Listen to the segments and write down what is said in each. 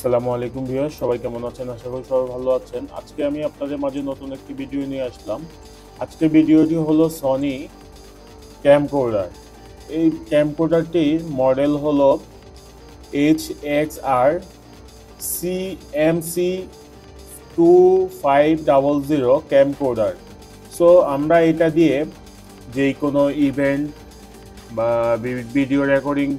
আসসালামু আলাইকুম ভিউয়ার্স, সবাই কেমন আছেন? আশা করি সবাই ভালো আছেন। আজকে আমি আপনাদের মাঝে নতুন একটি ভিডিও নিয়ে আসলাম। আজকের ভিডিওটি হলো সনি ক্যামকোর্ডার। এই ক্যামকোর্ডারটির মডেল হলো HXR CMC 2500 ক্যামকোর্ডার। সো আমরা এটা দিয়ে যেই কোনো ইভেন্ট বা ভিডিও রেকর্ডিং,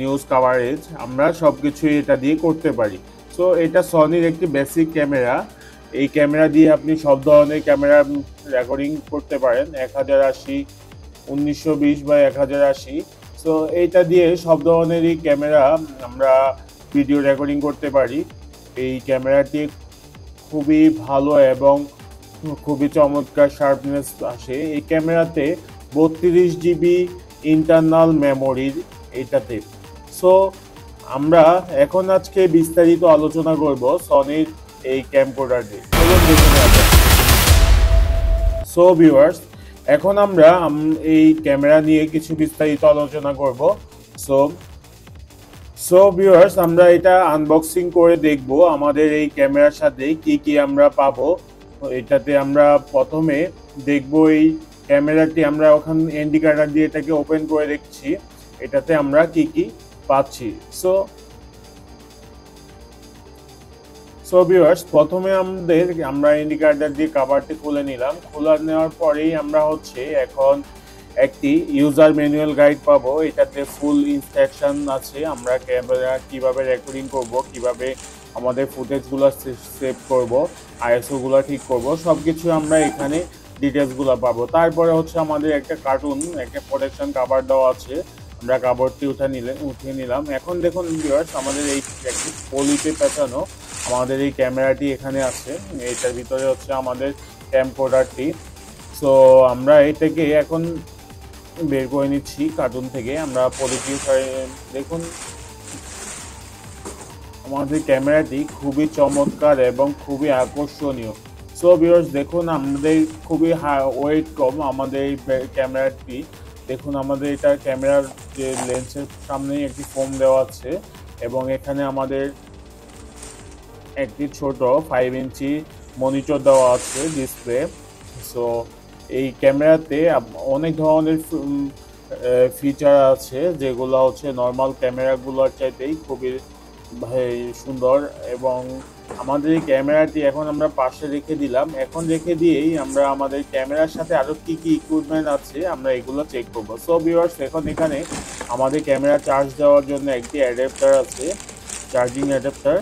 নিউজ কাভারেজ আমরা সব কিছুই এটা দিয়ে করতে পারি। সো এটা সনির একটি বেসিক ক্যামেরা। এই ক্যামেরা দিয়ে আপনি সব ধরনের ক্যামেরা রেকর্ডিং করতে পারেন, 1080, 1920 বা 1080। সো এইটা দিয়ে সব ধরনেরই ক্যামেরা আমরা ভিডিও রেকর্ডিং করতে পারি। এই ক্যামেরাটি খুবই ভালো এবং খুবই চমৎকার শার্পনেস আসে এই ক্যামেরাতে। 32 GB ইন্টারনাল মেমোরির এটাতে। সো আমরা এখন আজকে বিস্তারিত আলোচনা করব সনির এই ক্যামকোর্ডার নিয়ে। চলুন দেখে নেওয়া যাক। সো ভিউয়ার্স, এখন আমরা এই ক্যামেরা নিয়ে কিছু বিস্তারিত আলোচনা করব। সো সো ভিউয়ার্স, আমরা এটা আনবক্সিং করে দেখব আমাদের এই ক্যামেরার সাথে কি কি আমরা পাবো। এটাতে আমরা প্রথমে দেখব এই ক্যামেরাটি, আমরা ওখানে ইন্ডিকেটর দিয়ে এটাকে ওপেন করে দেখছি এটাতে আমরা কি কি পাচ্ছি। সো ভিউয়ার্স, প্রথমে আমরা ইন্ডিকেটর দিয়ে কভারটি খুলে নিলাম। খুলে নেওয়ার পরেই আমরা এখন একটি ইউজার ম্যানুয়াল গাইড পাবো। এটাতে ফুল ইনস্ট্রাকশন আছে, আমরা ক্যামেরা কিভাবে রেকর্ডিং করব, কিভাবে আমাদের ফুটেজগুলো সেভ করব, আইএসওগুলো ঠিক করব, সব কিছু আমরা এখানে ডিটেলসগুলো পাবো। তারপরে আমাদের একটা একটা প্রোটেকশন কাভার দেওয়া আছে, আমরা কাভারটি উঠিয়ে নিলাম। এখন দেখুন ভিউয়ার্স, আমাদের এই একটি পলিতে পেঁচানো আমাদের এই ক্যামেরাটি এখানে আছে। এটার ভিতরে আমাদের ক্যামকোর্ডারটি। সো আমরা এটাকে এখন বের করে নিচ্ছি কার্টুন থেকে। আমরা পলিটি দেখুন, আমাদের ক্যামেরাটি খুবই চমৎকার এবং খুবই আকর্ষণীয়। সো ভিউয়ার্স, দেখুন আমাদের খুবই ওয়েট কম আমাদের এই ক্যামেরাটি। দেখুন আমাদের এটা ক্যামেরার যে লেন্সের সামনেই একটি ফোম দেওয়া আছে এবং এখানে আমাদের একটি ছোট 5 ইঞ্চি মনিটর দেওয়া আছে, ডিসপ্লে। সো এই ক্যামেরাতে অনেক ধরনের ফিচার আছে যেগুলো নর্মাল ক্যামেরাগুলোর চাইতেই খুবই সুন্দর। এবং আমাদের এই ক্যামেরাটি এখন আমরা পাশে রেখে দিলাম। এখন রেখে দিয়েই আমরা আমাদের ক্যামেরার সাথে আরও কি কি ইকুইপমেন্ট আছে আমরা এগুলো চেক করব। সো ভিউয়ার্স, এখন এখানে আমাদের ক্যামেরা চার্জ দেওয়ার জন্য একটি অ্যাডাপ্টার আছে, চার্জিং অ্যাডাপ্টার।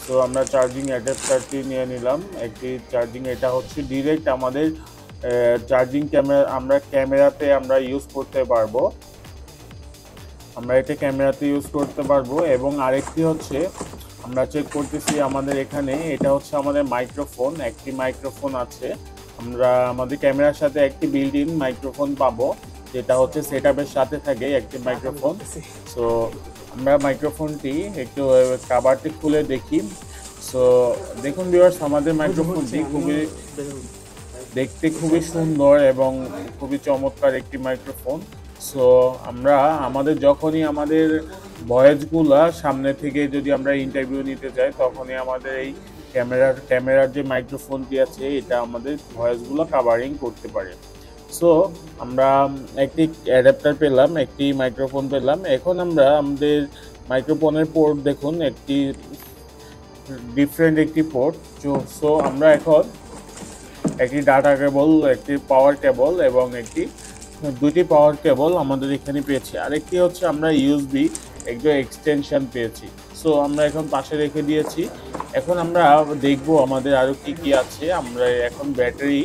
তো আমরা চার্জিং অ্যাডাপ্টারটি নিয়ে নিলাম একটি চার্জিং। এটা ডিরেক্ট আমাদের চার্জিং ক্যামেরাতে আমরা ইউজ করতে পারবো। আমরা এটা ক্যামেরাতে ইউজ করতে পারবো। এবং আরেকটি আমরা চেক করতেছি আমাদের এখানে, এটা আমাদের মাইক্রোফোন। একটি মাইক্রোফোন আছে, আমরা আমাদের ক্যামেরার সাথে একটি বিল্ট ইন মাইক্রোফোন পাবো, যেটা সেটআপের সাথে থাকে একটি মাইক্রোফোন। সো আমরা মাইক্রোফোনটি একটু কভারটি খুলে দেখি। সো দেখুন ভিউয়ার্স, আমাদের মাইক্রোফোনটি দেখতে খুবই সুন্দর এবং খুবই চমৎকার একটি মাইক্রোফোন। সো আমরা যখনই আমাদের ভয়েসগুলা সামনে থেকে যদি আমরা ইন্টারভিউ নিতে যাই, তখনই আমাদের এই ক্যামেরার যে মাইক্রোফোনটি আছে এটা আমাদের ভয়েসগুলো কাভারিং করতে পারে। সো আমরা একটি অ্যাডাপ্টার পেলাম, একটি মাইক্রোফোন পেলাম। এখন আমরা আমাদের মাইক্রোফোনের পোর্ট দেখুন, একটি ডিফারেন্ট একটি পোর্ট। সো আমরা এখন একটি ডাটা কেবল, একটি পাওয়ার কেবল এবং দুটি পাওয়ার কেবল আমাদের এখানে পেয়েছি। আরেকটি আমরা ইউএসবি একটু এক্সটেনশন পেয়েছি। সো আমরা এখন পাশে রেখে দিয়েছি। এখন আমরা দেখব আমাদের আরও কি কি আছে। আমরা এখন ব্যাটারি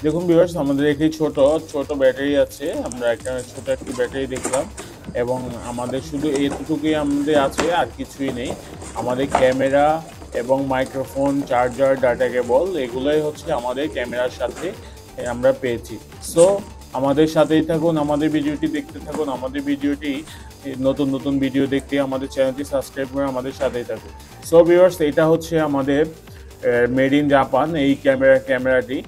দেখুন ভিউয়ার্স, আমাদের একটি ছোট ব্যাটারি আছে। আমরা ছোট একটি ব্যাটারি দেখলাম এবং আমাদের শুধু এইটুকুই আমাদের আছে, আর কিছুই নেই। আমাদের ক্যামেরা এবং মাইক্রোফোন, চার্জার, ডাটা কেবল এগুলোই আমাদের ক্যামেরার সাথে আমরা পেয়েছি। সো আমাদের সাথেই থাকুন, আমাদের ভিডিওটি দেখতে থাকুন। আমাদের ভিডিওটি নতুন ভিডিও দেখতে আমাদের চ্যানেলটি সাবস্ক্রাইব করে আমাদের সাথেই থাকুন। সো ভিউয়ার্স, এটা আমাদের মেড ইন জাপান এই ক্যামেরাটি।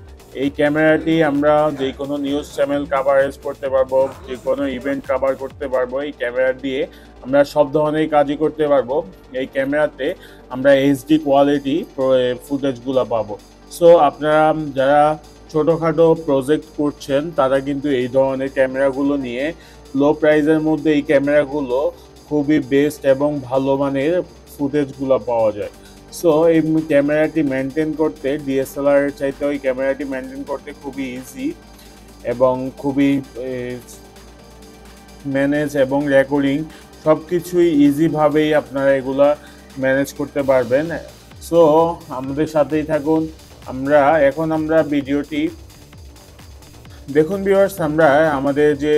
এই ক্যামেরাটি আমরা যে কোনো নিউজ চ্যানেল কাভারেজ করতে পারবো, যে কোনো ইভেন্ট কাভার করতে পারবো। এই ক্যামেরা দিয়ে আমরা সব ধরনের কাজই করতে পারবো। এই ক্যামেরাতে আমরা এইচডি কোয়ালিটি ফুটেজগুলো পাবো। সো আপনারা যারা ছোটোখাটো প্রজেক্ট করছেন তারা কিন্তু এই ধরনের ক্যামেরাগুলো নিয়ে লো প্রাইসের মধ্যে এই ক্যামেরাগুলো খুবই বেস্ট এবং ভালো মানের ফুটেজগুলো পাওয়া যায়। সো এই ক্যামেরাটি মেনটেন করতে ডিএসএলআর এর চাইতে ওই ক্যামেরাটি মেনটেন করতে খুবই ইজি এবং খুবই ম্যানেজ এবং রেকর্ডিং সব কিছুই ইজিভাবেই আপনারা এগুলা ম্যানেজ করতে পারবেন। সো আমাদের সাথেই থাকুন। আমরা ভিডিওটি দেখুন ভিউয়ার্স, আমরা আমাদের যে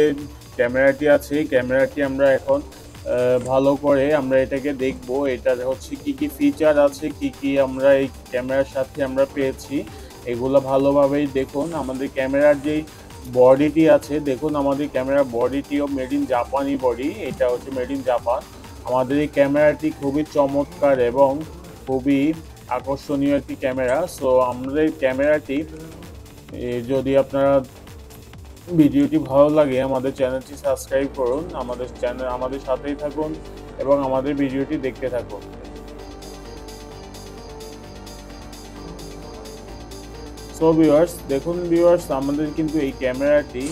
ক্যামেরাটি আছে ক্যামেরাটি আমরা এখন ভালো করে আমরা এটাকে দেখব। এটার হচ্ছে কি কি ফিচার আছে, কি কি আমরা এই ক্যামেরার সাথে আমরা পেয়েছি, এগুলো ভালোভাবেই দেখুন। আমাদের ক্যামেরার যেই বডিটি আছে, দেখুন আমাদের ক্যামেরার বডিটিও মেড ইন জাপানি বডি, এটা হচ্ছে মেড ইন জাপান। আমাদের এই ক্যামেরাটি খুবই চমৎকার এবং খুবই আকর্ষণীয় একটি ক্যামেরা। সো আমাদের ক্যামেরাটি যদি আপনারা ভিডিওটি ভালো লাগে আমাদের চ্যানেলটি সাবস্ক্রাইব করুন, আমাদের সাথেই থাকুন এবং আমাদের ভিডিওটি দেখতে থাকুন। সো ভিউয়ার্স, দেখুন ভিউয়ার্স, আমাদের কিন্তু এই ক্যামেরাটি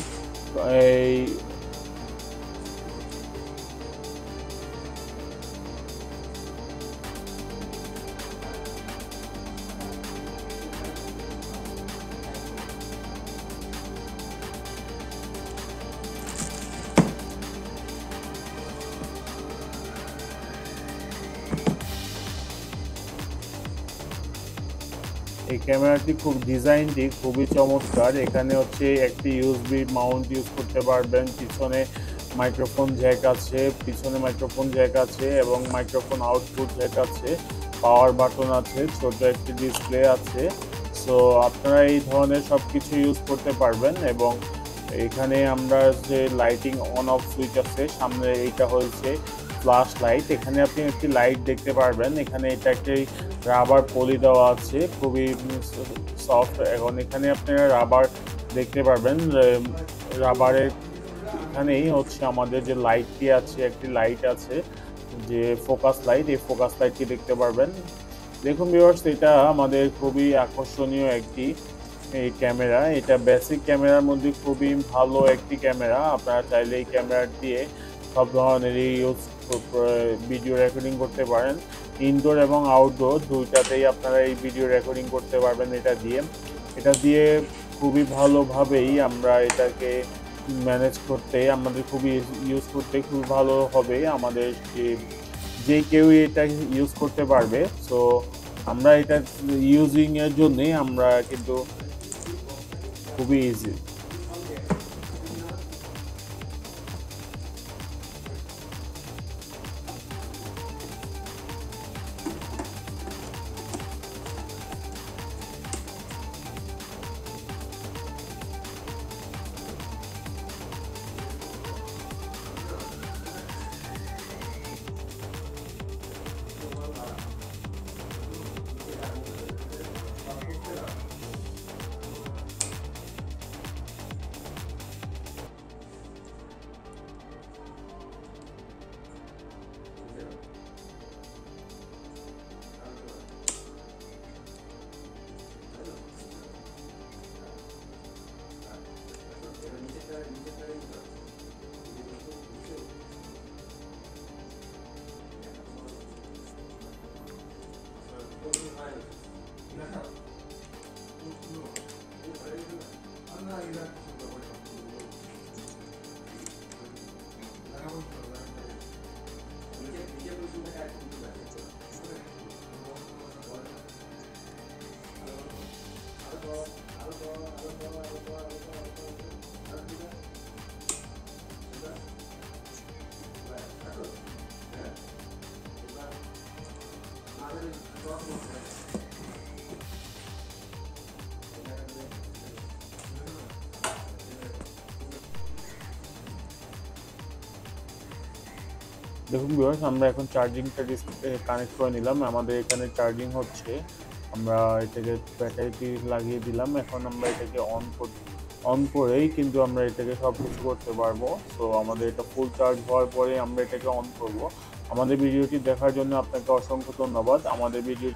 এই ক্যামেরাটি ডিজাইনটি খুবই চমৎকার। এখানে হচ্ছে একটি ইউএসবি মাউন্ট ইউজ করতে পারবেন, পিছনে মাইক্রোফোন জ্যাক আছে এবং মাইক্রোফোন আউটপুট জ্যাক আছে, পাওয়ার বাটন আছে, ছোট একটি ডিসপ্লে আছে। সো আপনারা এই ধরনের সব কিছু ইউজ করতে পারবেন। এবং এখানে আমরা যে লাইটিং অন অফ সুইচ আছে, সামনে এইটা হচ্ছে ফ্ল্যাশ লাইট, এখানে আপনি একটি লাইট দেখতে পারবেন। এখানে এটা একটি রাবার পলি দেওয়া আছে, খুবই সফট। এখন এখানে আপনারা রাবার দেখতে পারবেন। রাবারের এখানেই হচ্ছে আমাদের যে লাইটটি আছে, একটি লাইট আছে যে ফোকাস লাইট, এই ফোকাস লাইটটি দেখতে পারবেন। দেখুন ভিউয়ার্স, এটা আমাদের খুবই আকর্ষণীয় একটি এই ক্যামেরা। এটা বেসিক ক্যামেরার মধ্যে খুবই ভালো একটি ক্যামেরা। আপনারা চাইলে এই ক্যামেরা দিয়ে সব ধরনেরই ভিডিও রেকর্ডিং করতে পারেন। ইনডোর এবং আউটডোর দুইটাতেই আপনারা এই ভিডিও রেকর্ডিং করতে পারবেন এটা দিয়ে খুবই ভালোভাবেই আমরা এটাকে ম্যানেজ করতে, আমাদের খুবই ইউজ করতে খুবই ভালো হবে। আমাদের যে কেউ এটা ইউজ করতে পারবে। সো আমরা এটা ইউজিংয়ের জন্যে আমরা কিন্তু খুবই ইজি। দেখুন ভিউয়ার্স, আমরা এখন চার্জিংটা কানেক্ট করে নিলাম। আমাদের এখানে চার্জিং হচ্ছে। আমরা এটাকে ব্যাটারিটি লাগিয়ে দিলাম। এখন আমরা এটাকে অন করেই কিন্তু আমরা এটাকে সবকিছু করতে পারবো। তো আমাদের এটা ফুল চার্জ হওয়ার পরে আমরা এটাকে অন করব। আমাদের ভিডিওটি দেখার জন্য আপনাকে অসংখ্য ধন্যবাদ। আমাদের ভিডিও